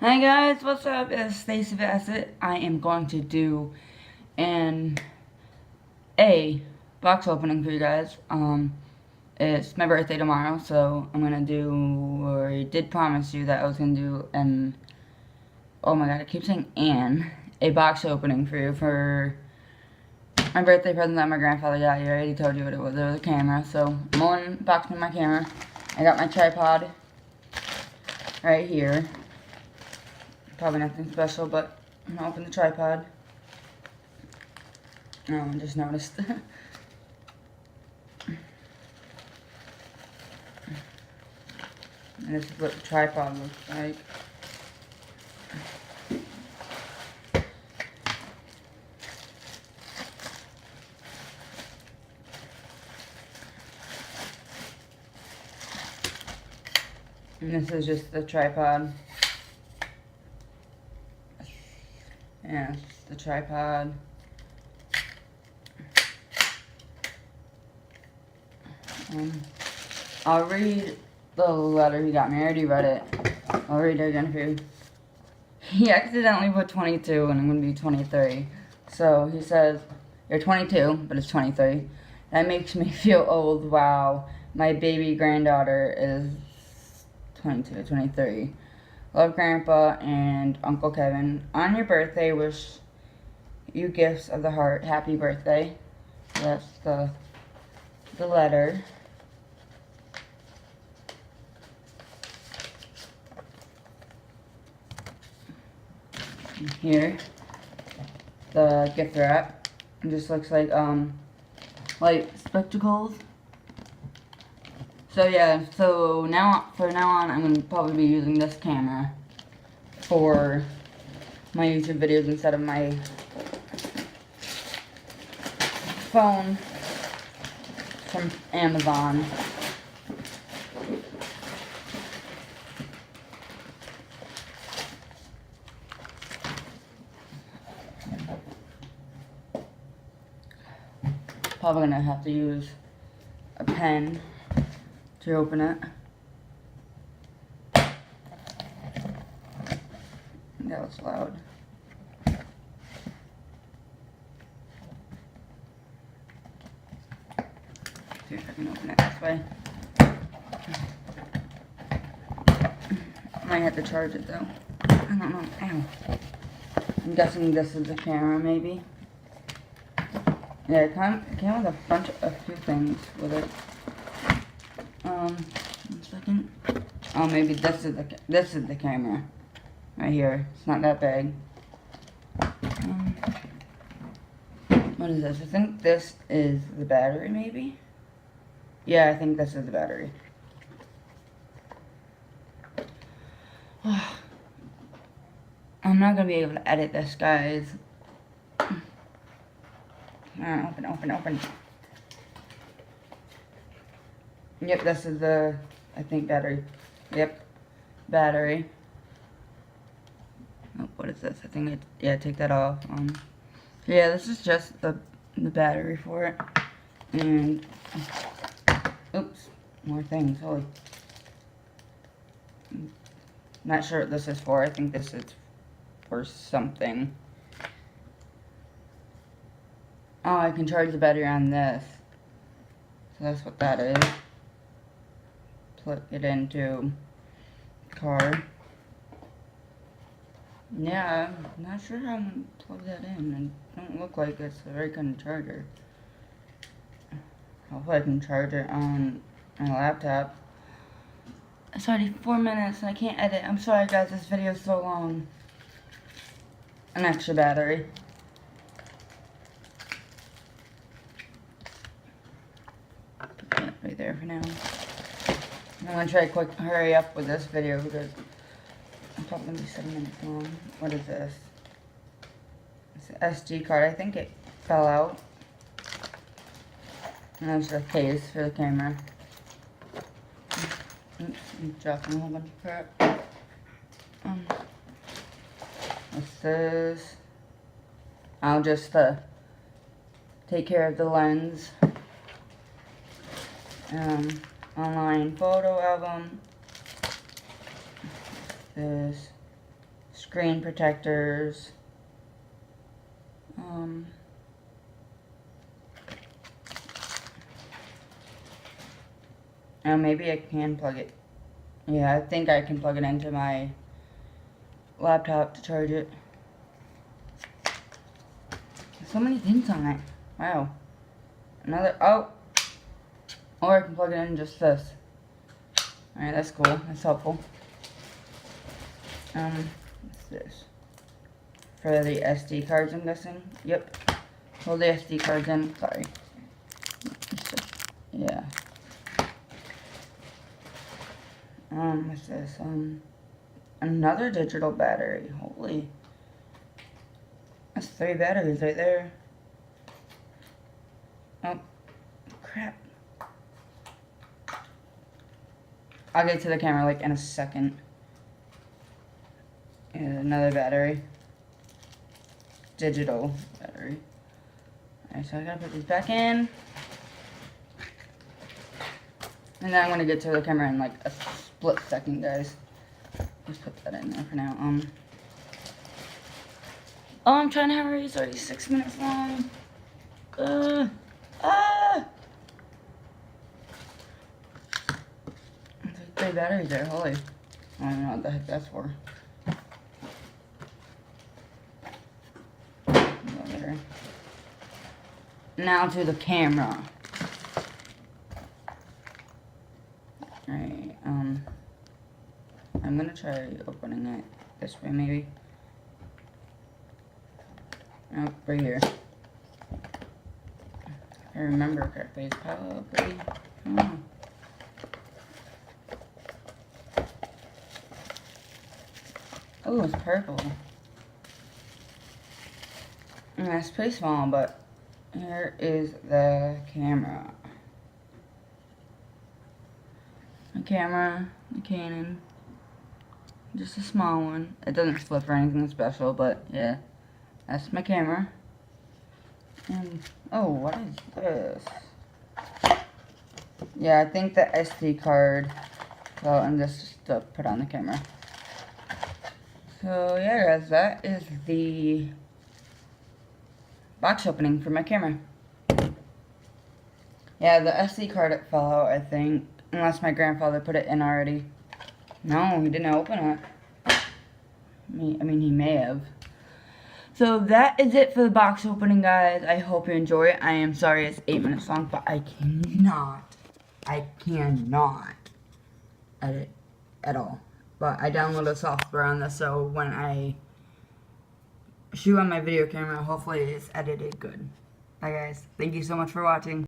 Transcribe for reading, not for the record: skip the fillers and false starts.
Hi guys, what's up? It's Stacey Bassett. I am going to do an A box opening for you guys. It's my birthday tomorrow, so I'm gonna do, or I did promise you that I was gonna do oh my god, I keep saying a box opening for you for my birthday present that my grandfather got you. I already told you what it was. It was a camera, so I'm unboxing my camera. I got my tripod right here. Probably nothing special, but I'm gonna open the tripod. Oh, I just noticed. And this is what the tripod looks like. And this is just the tripod. Yeah, it's the tripod. I'll read the letter he got me. I already read it. I'll read it again for you. He accidentally put 22 and I'm going to be 23. So he says, you're 22, but it's 23. That makes me feel old. Wow. My baby granddaughter is 22, 23. Love Grandpa and Uncle Kevin. On your birthday, wish you gifts of the heart. Happy birthday. That's the letter. Here, the gift wrap. It just looks like spectacles. So yeah, so from now on, I'm gonna probably be using this camera for my YouTube videos instead of my phone from Amazon. Probably gonna have to use a pen to open it. That was loud. See if I can open it this way. I might have to charge it though. I don't know. Ow. I'm guessing this is the camera, maybe. Yeah, it came with a few things with it. 1 second. Oh, maybe this is the camera right here. It's not that big. What is this? I think this is the battery, maybe. Yeah, I think this is the battery. I'm not gonna be able to edit this, guys. Open. Yep, this is the, I think, battery. Yep, battery. Oh, what is this? I think take that off. Yeah, this is just the battery for it. And, oops, more things. Holy. Not sure what this is for. I think this is for something. Oh, I can charge the battery on this. So that's what that is. Plug it into the car. Yeah, I'm not sure how to plug that in. It don't look like it's the right kind of charger. Hopefully I can charge it on my laptop. It's already 4 minutes and I can't edit. I'm sorry guys, this video is so long. An extra battery. Put that right there for now. I'm gonna try to hurry up with this video because I'm probably gonna be 7 minutes long. What is this? It's an SD card. I think it fell out. And there's the case for the camera. Oops, I'm dropping a whole bunch of crap. What's this? I'll just take care of the lens. Online photo album. This. screen protectors. And maybe I can plug it. Yeah, I think I can plug it into my laptop to charge it. There's so many things on it. Wow. Another, oh. Or I can plug it in just this. Alright, that's cool. That's helpful. What's this? For the SD cards, I'm guessing. Yep. Hold the SD cards in. Sorry. Yeah. What's this? Another digital battery. Holy. That's 3 batteries right there. Oh, crap. I'll get to the camera like in a second. And another battery. Digital battery. Alright, so I gotta put these back in. And then I'm gonna get to the camera in like a split second, guys. Just put that in there for now. Oh, I'm trying to hurry. It's already 6 minutes long. There's 3 batteries there. Holy. I don't know what the heck that's for. There. Now to the camera. Alright, I'm gonna try opening it this way, maybe. Nope, right here. If I remember correctly, it's probably, oh, it's purple. And it's pretty small, but here is the camera. The camera, the Canon. Just a small one. It doesn't flip or anything special, but yeah. That's my camera. And, oh, what is this? Yeah, I think the SD card. So, and this is to put on the camera. So, yeah, guys, that is the box opening for my camera. Yeah, the SD card fell out, I think. Unless my grandfather put it in already. No, he didn't open it. I mean, he may have. So that is it for the box opening, guys. I hope you enjoy it. I am sorry it's 8 minutes long, but I cannot edit at all. But I downloaded software on this, so when I shoot on my video camera, hopefully it's edited good. Bye, guys. Thank you so much for watching.